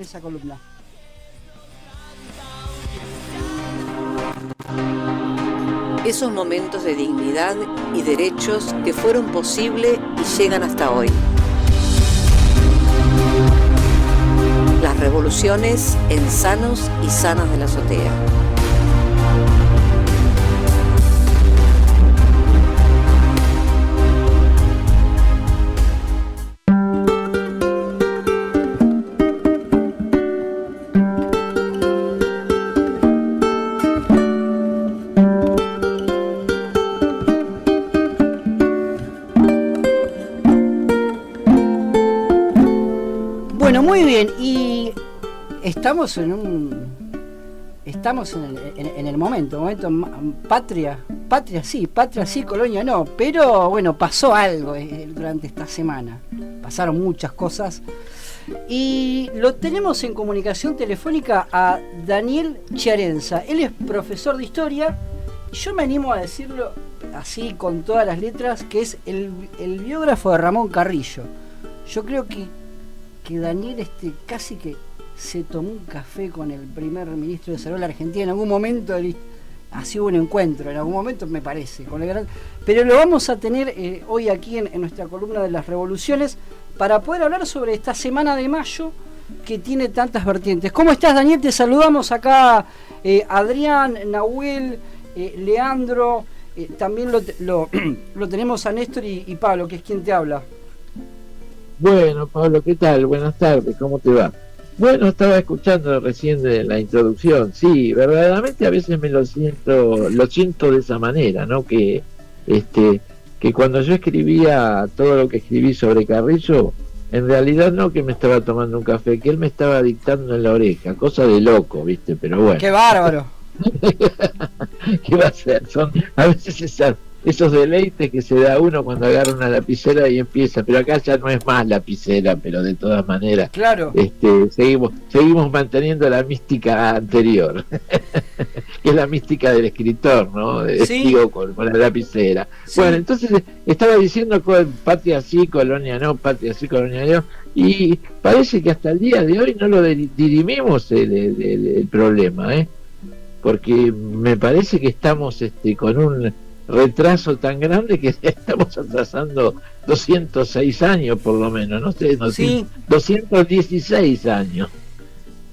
esa columna. Esos momentos de dignidad y derechos que fueron posible y llegan hasta hoy. Las revoluciones en Sanos y Sanas de la Azotea. Bueno, muy bien, y estamos en el momento patria sí, colonia no, pero bueno, pasó algo durante esta semana, pasaron muchas cosas y lo tenemos en comunicación telefónica a Daniel Chiarenza. Él es profesor de historia y yo me animo a decirlo así con todas las letras, que es el biógrafo de Ramón Carrillo. Yo creo que Daniel casi que se tomó un café con el primer ministro de Salud de la Argentina en algún momento, así hubo un encuentro, en algún momento me parece, pero lo vamos a tener hoy aquí en nuestra columna de las revoluciones para poder hablar sobre esta semana de mayo que tiene tantas vertientes. ¿Cómo estás, Daniel? Te saludamos acá, Adrián, Nahuel, Leandro, también lo tenemos a Néstor y Pablo, que es quien te habla. Bueno, Pablo, ¿qué tal? Buenas tardes, ¿cómo te va? Bueno, estaba escuchando recién de la introducción. Sí, verdaderamente a veces lo siento de esa manera, ¿no? Que cuando yo escribía todo lo que escribí sobre Carrillo, en realidad no que me estaba tomando un café, que él me estaba dictando en la oreja, cosa de loco, ¿viste? Pero bueno. ¡Qué bárbaro! ¿Qué va a ser? Son a veces esos deleites que se da uno cuando agarra una lapicera y empieza, pero acá ya no es más lapicera, pero de todas maneras, claro, seguimos manteniendo la mística anterior, que es la mística del escritor, ¿no? Sí. Digo, con la lapicera. Sí. Bueno, entonces estaba diciendo patria sí, colonia no, patria sí, colonia no, y parece que hasta el día de hoy no lo dirimimos el problema, porque me parece que estamos con un retraso tan grande que estamos atrasando 206 años por lo menos, no sé, sí. 216 años.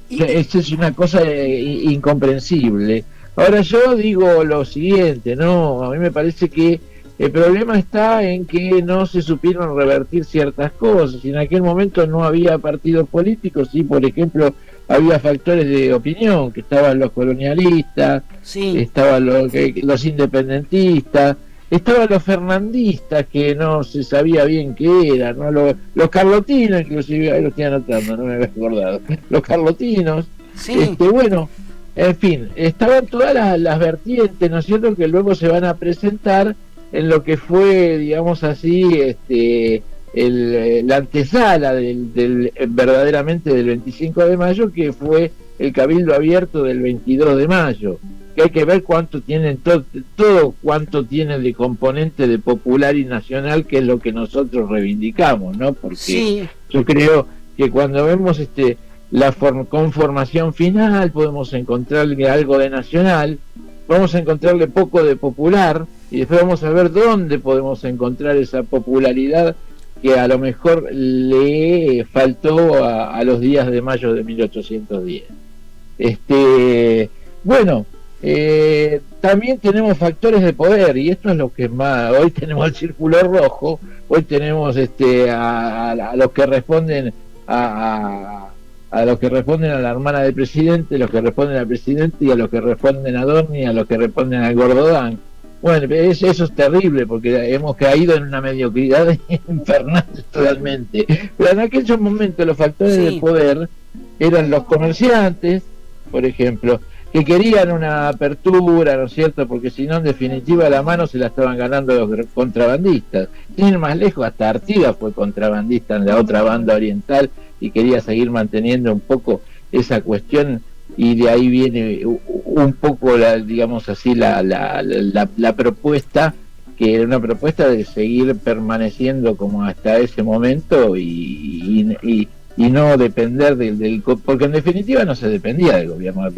Esto es una cosa incomprensible. Ahora yo digo lo siguiente, ¿no? A mí me parece que el problema está en que no se supieron revertir ciertas cosas. En aquel momento no había partidos políticos, sí, por ejemplo, había factores de opinión, que estaban los colonialistas, sí, estaban los independentistas, estaban los fernandistas, que no se sabía bien qué eran, ¿no? Los carlotinos, inclusive, ahí lo estoy anotando, no me había acordado, los carlotinos, sí. Bueno, en fin, estaban todas las vertientes, ¿no es cierto?, que luego se van a presentar en lo que fue, digamos así, la antesala verdaderamente del 25 de mayo, que fue el Cabildo Abierto del 22 de mayo, que hay que ver cuánto tienen todo cuánto tiene de componente de popular y nacional, que es lo que nosotros reivindicamos, ¿no? Porque sí, yo creo que cuando vemos la conformación final podemos encontrarle algo de nacional, vamos a encontrarle poco de popular, y después vamos a ver dónde podemos encontrar esa popularidad que a lo mejor le faltó a los días de mayo de 1810. Bueno, también tenemos factores de poder, y esto es lo que más. Hoy tenemos el Círculo Rojo, hoy tenemos a los que responden a los que responden a la hermana del presidente, los que responden al presidente, y a los que responden a Dorni, a los que responden al Gordodán. Bueno, eso es terrible, porque hemos caído en una mediocridad infernal realmente. Pero en aquellos momentos los factores de poder eran los comerciantes, por ejemplo, que querían una apertura, ¿no es cierto?, porque si no, en definitiva, la mano se la estaban ganando los contrabandistas. Sin ir más lejos, hasta Artigas fue contrabandista en la otra banda oriental y quería seguir manteniendo un poco esa cuestión, y de ahí viene un poco digamos así, la propuesta, que era una propuesta de seguir permaneciendo como hasta ese momento y y no depender porque en definitiva no se dependía del gobierno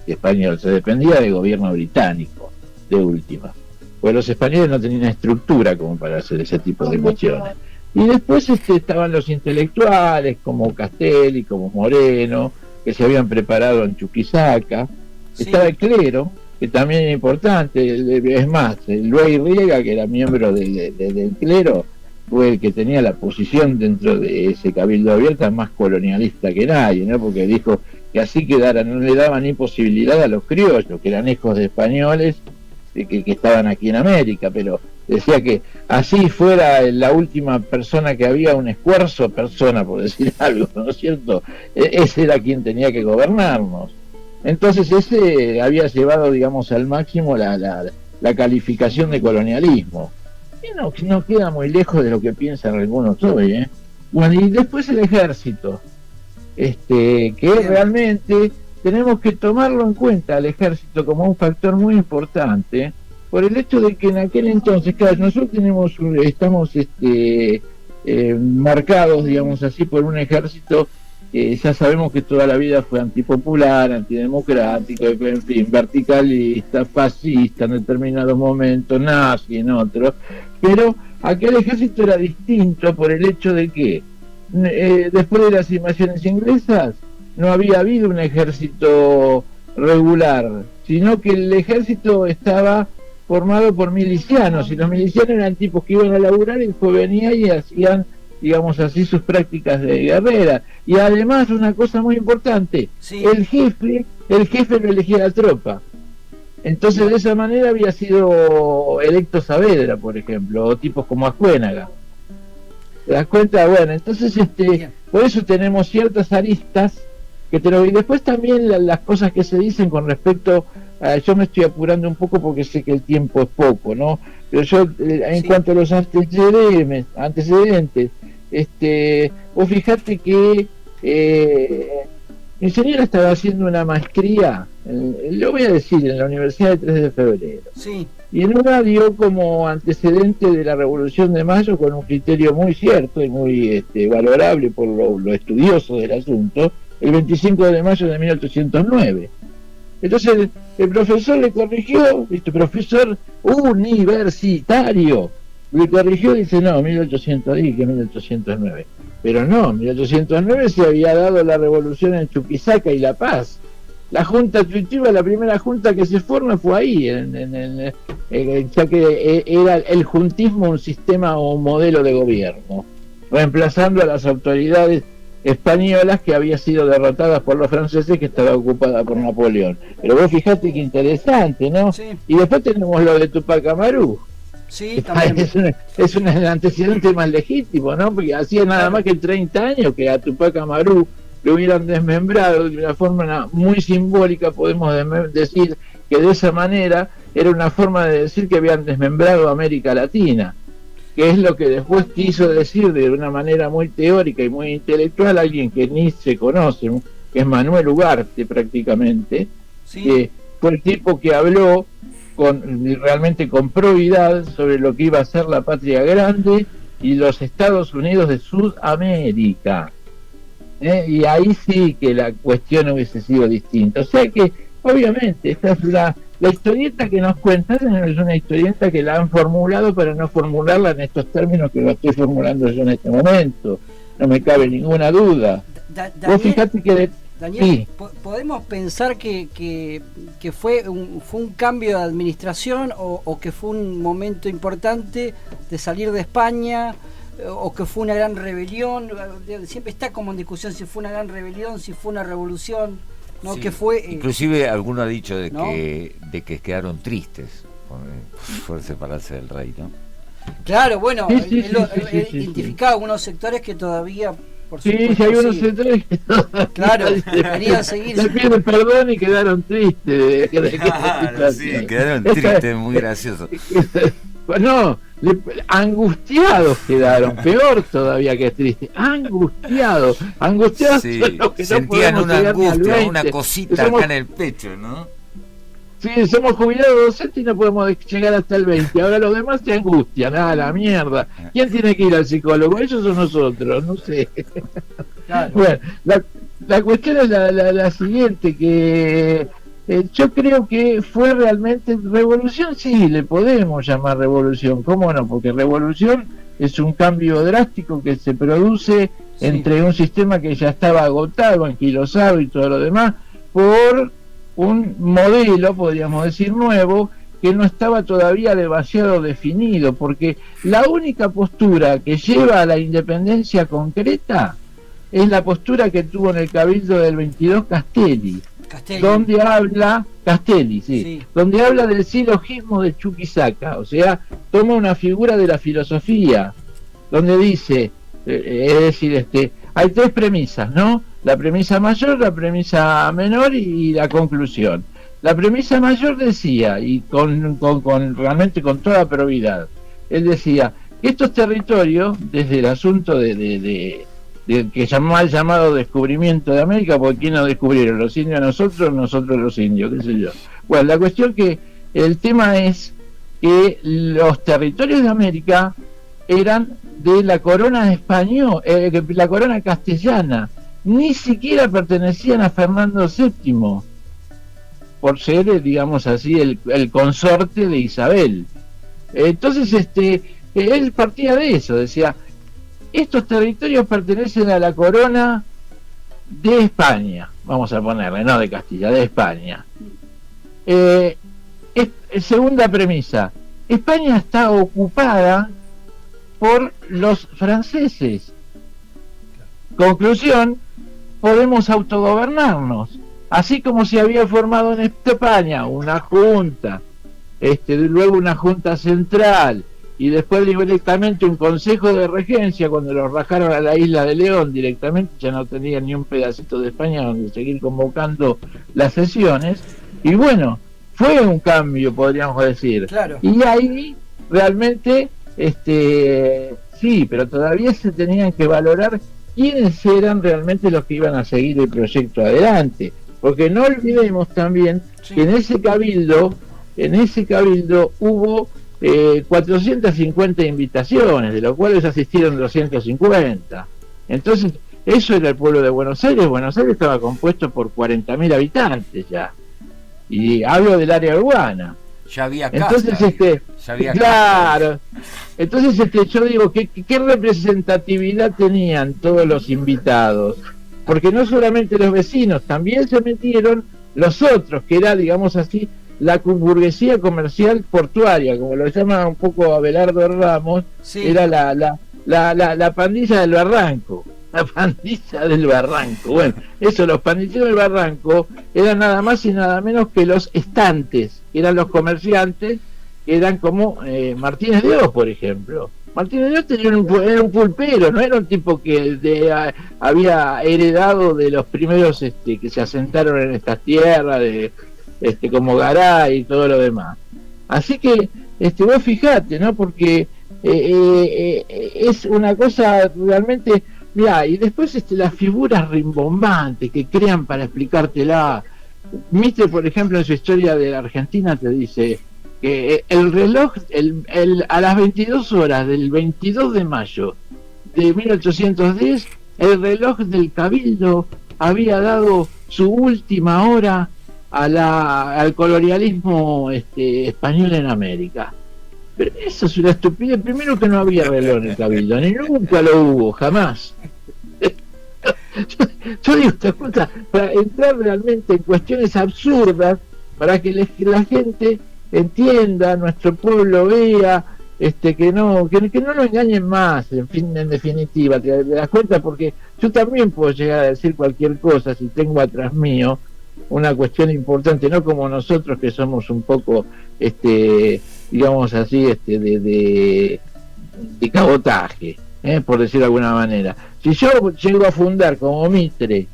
español, se dependía del gobierno británico, de última. Pues los españoles no tenían estructura como para hacer ese tipo de cuestiones. Y después estaban los intelectuales como Castelli, como Moreno, que se habían preparado en Chuquisaca. Sí. Estaba el clero, que también es importante, es más, el Luis Riega, que era miembro del clero, fue el que tenía la posición dentro de ese cabildo abierto más colonialista que nadie, ¿no? Porque dijo que así quedaran, no le daban ni posibilidad a los criollos, que eran hijos de españoles que estaban aquí en América, pero decía que así fuera la última persona que había, un esfuerzo persona, por decir algo, ¿no es cierto? Ese era quien tenía que gobernarnos. Entonces ese había llevado, digamos, al máximo la calificación de colonialismo. Y no queda muy lejos de lo que piensan algunos hoy, ¿eh? Bueno, y después el ejército, que realmente tenemos que tomarlo en cuenta al ejército como un factor muy importante, por el hecho de que en aquel entonces, claro, nosotros estamos marcados, digamos así, por un ejército que ya sabemos que toda la vida fue antipopular, antidemocrático, en fin, verticalista, fascista en determinados momentos, nazi en otros, pero aquel ejército era distinto por el hecho de que después de las invasiones inglesas no había habido un ejército regular, sino que el ejército estaba formado por milicianos, y los milicianos eran tipos que iban a laburar y después venían y hacían, digamos así, sus prácticas de guerrera. Y además una cosa muy importante, sí, el jefe lo elegía la tropa. Entonces de esa manera había sido electo Saavedra, por ejemplo, o tipos como Ascuénaga. ¿Te das cuenta? Bueno, entonces por eso tenemos ciertas aristas y después también las cosas que se dicen con respecto a, yo me estoy apurando un poco porque sé que el tiempo es poco, ¿no? Pero yo en cuanto a los antecedentes, vos fijate que mi señora estaba haciendo una maestría, lo voy a decir, en la Universidad de 3 de Febrero. Sí. Y en una dio como antecedente de la Revolución de Mayo con un criterio muy cierto y muy valorable por lo estudioso del asunto, el 25 de mayo de 1809. Entonces el profesor le corrigió, profesor universitario, le corrigió y dice, no, 1810 que 1809. Pero no, 1809 se había dado la revolución en Chuquisaca y La Paz. La Junta Tuitiva, la primera junta que se forma fue ahí, ya que era el juntismo un sistema o un modelo de gobierno, reemplazando a las autoridades españolas que había sido derrotadas por los franceses, que estaba ocupada por Napoleón. Pero vos fijate que interesante, ¿no? Sí. Y después tenemos lo de Tupac Amaru. Sí, también. Es un antecedente más legítimo, ¿no? Porque hacía nada más que 30 años que a Tupac Amaru lo hubieran desmembrado de una forma muy simbólica, podemos decir que de esa manera era una forma de decir que habían desmembrado a América Latina, que es lo que después quiso decir de una manera muy teórica y muy intelectual alguien que ni se conoce, que es Manuel Ugarte prácticamente, sí, que fue el tipo que habló realmente con probidad sobre lo que iba a ser la patria grande y los Estados Unidos de Sudamérica. Y ahí sí que la cuestión hubiese sido distinta. O sea que, obviamente, esta es la historieta que nos cuentan, es una historieta que la han formulado para no formularla en estos términos que lo estoy formulando yo en este momento. No me cabe ninguna duda. Vos fijate que... Daniel, sí, ¿podemos pensar que fue un cambio de administración o que fue un momento importante de salir de España, o que fue una gran rebelión? Siempre está como en discusión si fue una gran rebelión, si fue una revolución, ¿no? Sí, que fue, inclusive alguno ha dicho de que quedaron tristes por separarse del rey, ¿no? Claro, bueno, él identificaba algunos sectores que todavía... Sí, si hay unos sectores que claro, querían seguir. Le piden perdón y quedaron tristes. Claro, sí, quedaron tristes, muy gracioso. No, angustiados quedaron, peor todavía que triste. Angustiados sí, son los que sentían una angustia, una cosita acá en el pecho, ¿no? Sí, somos jubilados docentes y no podemos llegar hasta el 20. Ahora los demás se angustian. Ah, la mierda. ¿Quién tiene que ir al psicólogo? ¿Ellos o nosotros? No sé. Claro. Bueno, la cuestión es la siguiente, que yo creo que fue realmente revolución, sí, le podemos llamar revolución, ¿cómo no? Porque revolución es un cambio drástico que se produce entre un sistema que ya estaba agotado, anquilosado y todo lo demás, por un modelo, podríamos decir, nuevo, que no estaba todavía demasiado definido, porque la única postura que lleva a la independencia concreta es la postura que tuvo en el Cabildo del 22 Castelli. Donde habla Castelli, sí, donde habla del silogismo de Chuquisaca, o sea, toma una figura de la filosofía, donde dice, es decir, hay tres premisas, ¿no? La premisa mayor, la premisa menor y la conclusión. La premisa mayor decía, y realmente con toda probidad, él decía que estos territorios, desde el asunto de que mal llamado descubrimiento de América, porque ¿quién nos descubrieron? Los indios a nosotros, nosotros los indios, qué sé yo. Bueno, la cuestión que el tema es que los territorios de América eran de la corona española, la corona castellana, ni siquiera pertenecían a Fernando VII, por ser, digamos así, el consorte de Isabel. Entonces, él partía de eso, decía, estos territorios pertenecen a la corona de España, vamos a ponerle, no de Castilla, de España. Segunda premisa, España está ocupada por los franceses. Conclusión, podemos autogobernarnos, así como se había formado en España una junta, luego una junta central, y después directamente un consejo de regencia. Cuando los rajaron a la isla de León directamente, ya no tenían ni un pedacito de España donde seguir convocando las sesiones, y bueno, fue un cambio, podríamos decir. Claro. Y ahí realmente, sí, pero todavía se tenían que valorar quiénes eran realmente los que iban a seguir el proyecto adelante, porque no olvidemos también que en ese cabildo hubo 450 invitaciones, de los cuales asistieron 250. Entonces, eso era el pueblo de Buenos Aires. Buenos Aires estaba compuesto por 40.000 habitantes ya, y hablo del área urbana. Ya había casa. Entonces, claro. Entonces, yo digo, ¿qué representatividad tenían todos los invitados? Porque no solamente los vecinos, también se metieron los otros, que era, digamos así, la burguesía comercial portuaria, como lo llama un poco Abelardo Ramos, era la pandilla del Barranco. La pandilla del Barranco. Bueno, eso, los pandilleros del Barranco eran nada más y nada menos que los estantes, eran los comerciantes, que eran como Martínez de Oz, por ejemplo. Martínez de Oz era un pulpero, no era un tipo que había heredado de los primeros que se asentaron en estas tierras, como Garay y todo lo demás. Así que vos fijate, ¿no? Porque es una cosa realmente. Mirá, y después las figuras rimbombantes que crean para explicártela. Mitre, por ejemplo, en su historia de la Argentina te dice que el reloj a las 22 horas del 22 de mayo de 1810, el reloj del Cabildo había dado su última hora al colonialismo español en América. Pero eso es una estupidez. Primero, que no había reloj en el Cabildo, ni nunca lo hubo, jamás. Yo digo estas cosas para entrar realmente en cuestiones absurdas, para que la gente entienda, nuestro pueblo vea, que no lo engañen más, en definitiva, te das cuenta, porque yo también puedo llegar a decir cualquier cosa si tengo atrás mío una cuestión importante, no como nosotros que somos un poco, digamos así, de cabotaje, por decirlo de alguna manera. Si yo llego a fundar como Mitre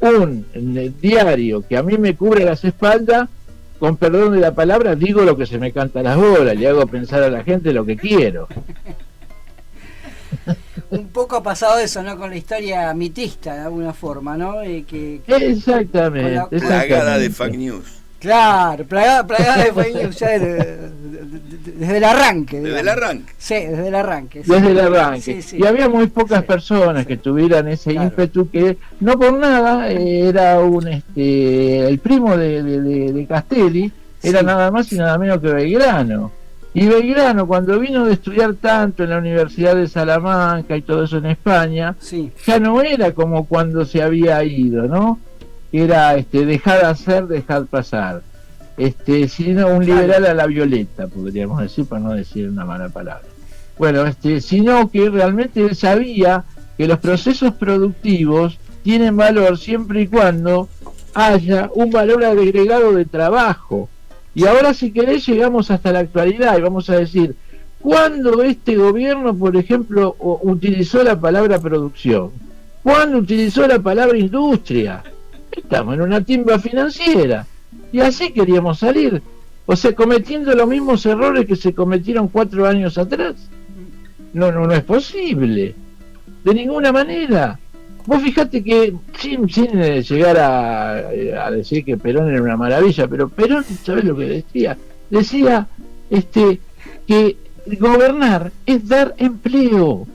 un diario que a mí me cubre las espaldas, con perdón de la palabra, digo lo que se me canta a las bolas, le hago pensar a la gente lo que quiero. Un poco ha pasado eso, ¿no? Con la historia mitista, de alguna forma, ¿no? Exactamente. Plagada de fake news. Claro, plagada de fake news ya desde el arranque. Desde el arranque. Sí, desde el arranque. Desde el arranque. Sí. Y había muy pocas Sí, personas que tuvieran ese claro. ímpetu, que no por nada era el primo de Castelli, era Sí. nada más y nada menos que Belgrano. Y Belgrano, cuando vino de estudiar tanto en la Universidad de Salamanca y todo eso en España, Sí. ya no era como cuando se había ido, ¿no? Era dejar hacer, dejar pasar. Sino un liberal a la violeta, podríamos decir, para no decir una mala palabra. Bueno, sino que realmente él sabía que los procesos productivos tienen valor siempre y cuando haya un valor agregado de trabajo. Y ahora, si querés, llegamos hasta la actualidad y vamos a decir, ¿cuándo este gobierno, por ejemplo, utilizó la palabra producción? ¿Cuándo utilizó la palabra industria? Estamos en una timba financiera y así queríamos salir, o sea, cometiendo los mismos errores que se cometieron 4 años atrás. No es posible, de ninguna manera. Vos fijate que sin llegar a decir que Perón era una maravilla, pero Perón, ¿sabés lo que decía? Decía que gobernar es dar empleo.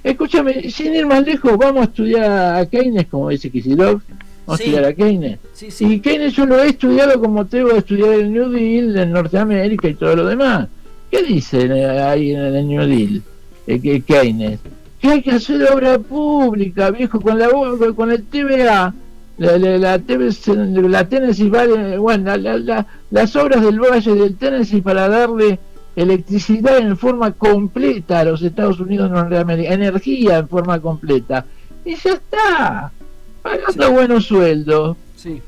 Escúchame, sin ir más lejos, vamos a estudiar a Keynes, como dice Kicillof, vamos a estudiar a Keynes. Sí. Y Keynes yo lo he estudiado como tengo de estudiar el New Deal en Norteamérica y todo lo demás. ¿Qué dice ahí en el New Deal? Keynes, que hay que hacer obra pública, viejo, con el TVA, la Tennessee Valley, bueno, las obras del Valle del Tennessee para darle electricidad en forma completa a los Estados Unidos Norteamérica, energía en forma completa, y ya está, pagando buenos sueldos. Sí.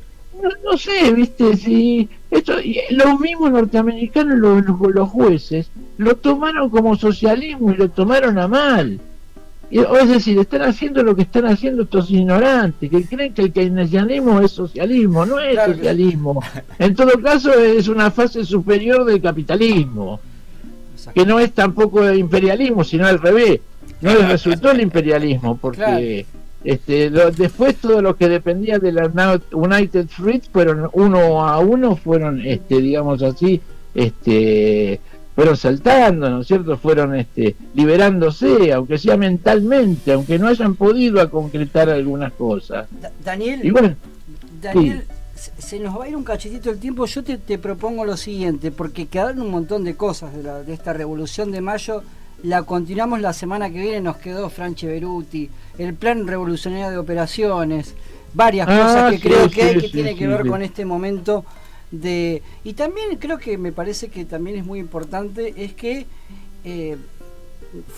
No sé, viste, si esto, los mismos norteamericanos, los jueces, lo tomaron como socialismo y lo tomaron a mal. Es decir, están haciendo lo que están haciendo estos ignorantes, que creen que el keynesianismo es socialismo. No es socialismo. En todo caso, es una fase superior del capitalismo, que no es tampoco imperialismo, sino al revés. No les resultó el imperialismo, porque después todo lo que dependía de la United Fruit fueron uno a uno, fueron, digamos así, fueron saltando, ¿no es cierto? Fueron liberándose, aunque sea mentalmente, aunque no hayan podido a concretar algunas cosas. Daniel, y bueno, Daniel, se nos va a ir un cachetito el tiempo. Yo te propongo lo siguiente, porque quedaron un montón de cosas de esta Revolución de Mayo. La continuamos la semana que viene. Nos quedó Franche Beruti, el plan revolucionario de operaciones, varias cosas que creo que tienen que ver con este momento y también creo que me parece que también es muy importante, es que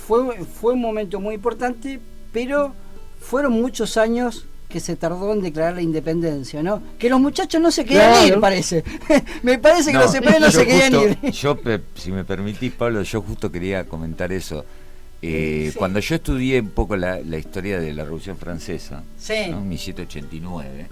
fue un momento muy importante, pero fueron muchos años que se tardó en declarar la independencia, ¿no? Que los muchachos no se querían ir, parece. Me parece que los españoles no se querían ir. Yo, si me permitís, Pablo, yo justo quería comentar eso. Cuando yo estudié un poco la historia de la Revolución Francesa, ¿no? 1789,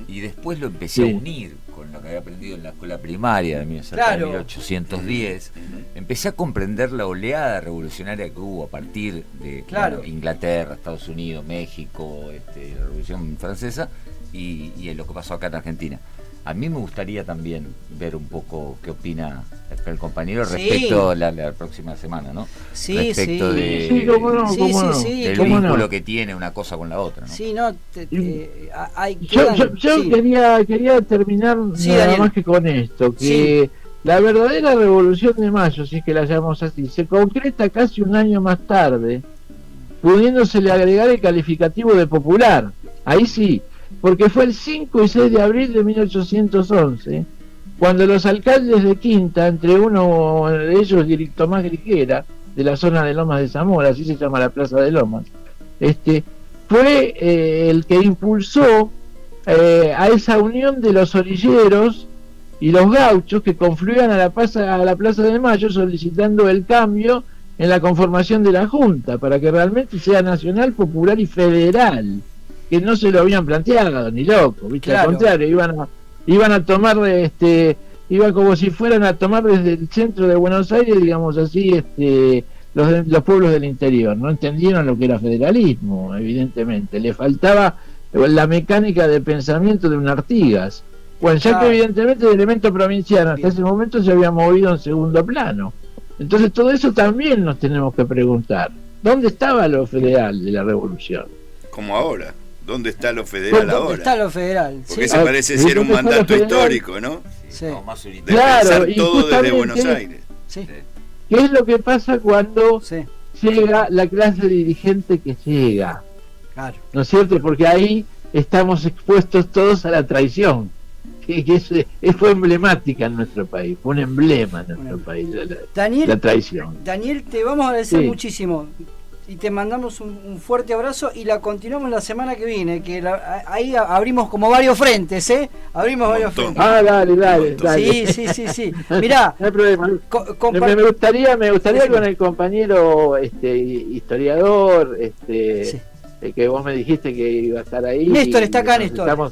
y después lo empecé a unir con lo que había aprendido en la escuela primaria de 1810, empecé a comprender la oleada revolucionaria que hubo a partir de Inglaterra, Estados Unidos, México, la Revolución Francesa, y en lo que pasó acá en Argentina. A mí me gustaría también ver un poco qué opina el compañero respecto a la próxima semana, ¿no? Respecto de del vínculo que tiene una cosa con la otra, ¿no? Sí, no, yo quería terminar nada más que con esto, que la verdadera Revolución de Mayo, si es que la llamamos así, se concreta casi un año más tarde, pudiéndosele agregar el calificativo de popular. Ahí sí, porque fue el 5 y 6 de abril de 1811, cuando los alcaldes de Quinta, entre uno de ellos Tomás Grigera, de la zona de Lomas de Zamora, así se llama la plaza de Lomas, fue el que impulsó a esa unión de los orilleros y los gauchos que confluían a la Plaza de Mayo solicitando el cambio en la conformación de la Junta, para que realmente sea nacional, popular y federal, que no se lo habían planteado ni loco, ¿viste? Al contrario, iban a tomar iban como si fueran a tomar desde el centro de Buenos Aires, digamos así, los pueblos del interior. No entendieron lo que era federalismo, evidentemente. Le faltaba la mecánica de pensamiento de un Artigas. Bueno, ya que evidentemente el elemento provinciano hasta ese momento se había movido en segundo plano. Entonces todo eso también nos tenemos que preguntar. ¿Dónde estaba lo federal de la revolución? Como ahora. ¿Dónde está lo federal ahora? ¿Dónde está lo federal? Porque ese parece ser un mandato histórico, ¿no? Sí. De claro, pensar todo desde Buenos Aires. Sí. ¿Qué es lo que pasa cuando llega la clase dirigente que llega? Claro. ¿No es cierto? Porque ahí estamos expuestos todos a la traición, que fue emblemática en nuestro país, fue un emblema en nuestro país, la traición. Daniel, te vamos a agradecer muchísimo y te mandamos un fuerte abrazo y la continuamos la semana que viene, que ahí abrimos como varios frentes, abrimos varios frentes. Dale. Sí. Mirá, no hay problema. Me gustaría con el compañero historiador, que vos me dijiste que iba a estar ahí. Néstor está acá, Néstor.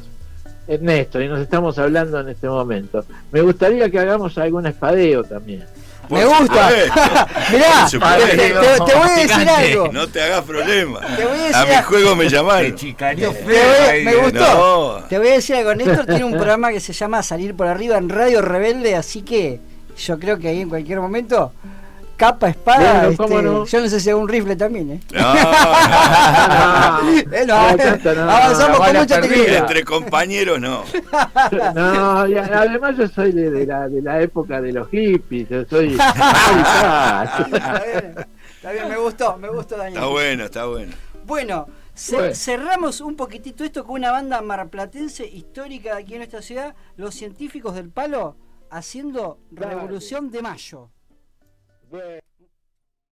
Néstor, y nos estamos hablando en este momento. Me gustaría que hagamos algún espadeo también. Me gusta. Mirá, te voy a decir algo. No te hagas problema. A mi juego me llamaron. Me gustó. No. Te voy a decir algo. Néstor tiene un programa que se llama Salir por Arriba en Radio Rebelde, así que yo creo que ahí en cualquier momento, capa, espada, no. Yo no sé si hago un rifle también, No. Avanzamos con mucha técnica. Entre compañeros no. No, y además yo soy de la época de los hippies, yo soy Está bien, me gustó, Daniel. Está bueno. Bueno, cerramos un poquitito esto con una banda marplatense histórica de aquí en nuestra ciudad, Los Científicos del Palo, haciendo Revolución de Mayo. Bueno.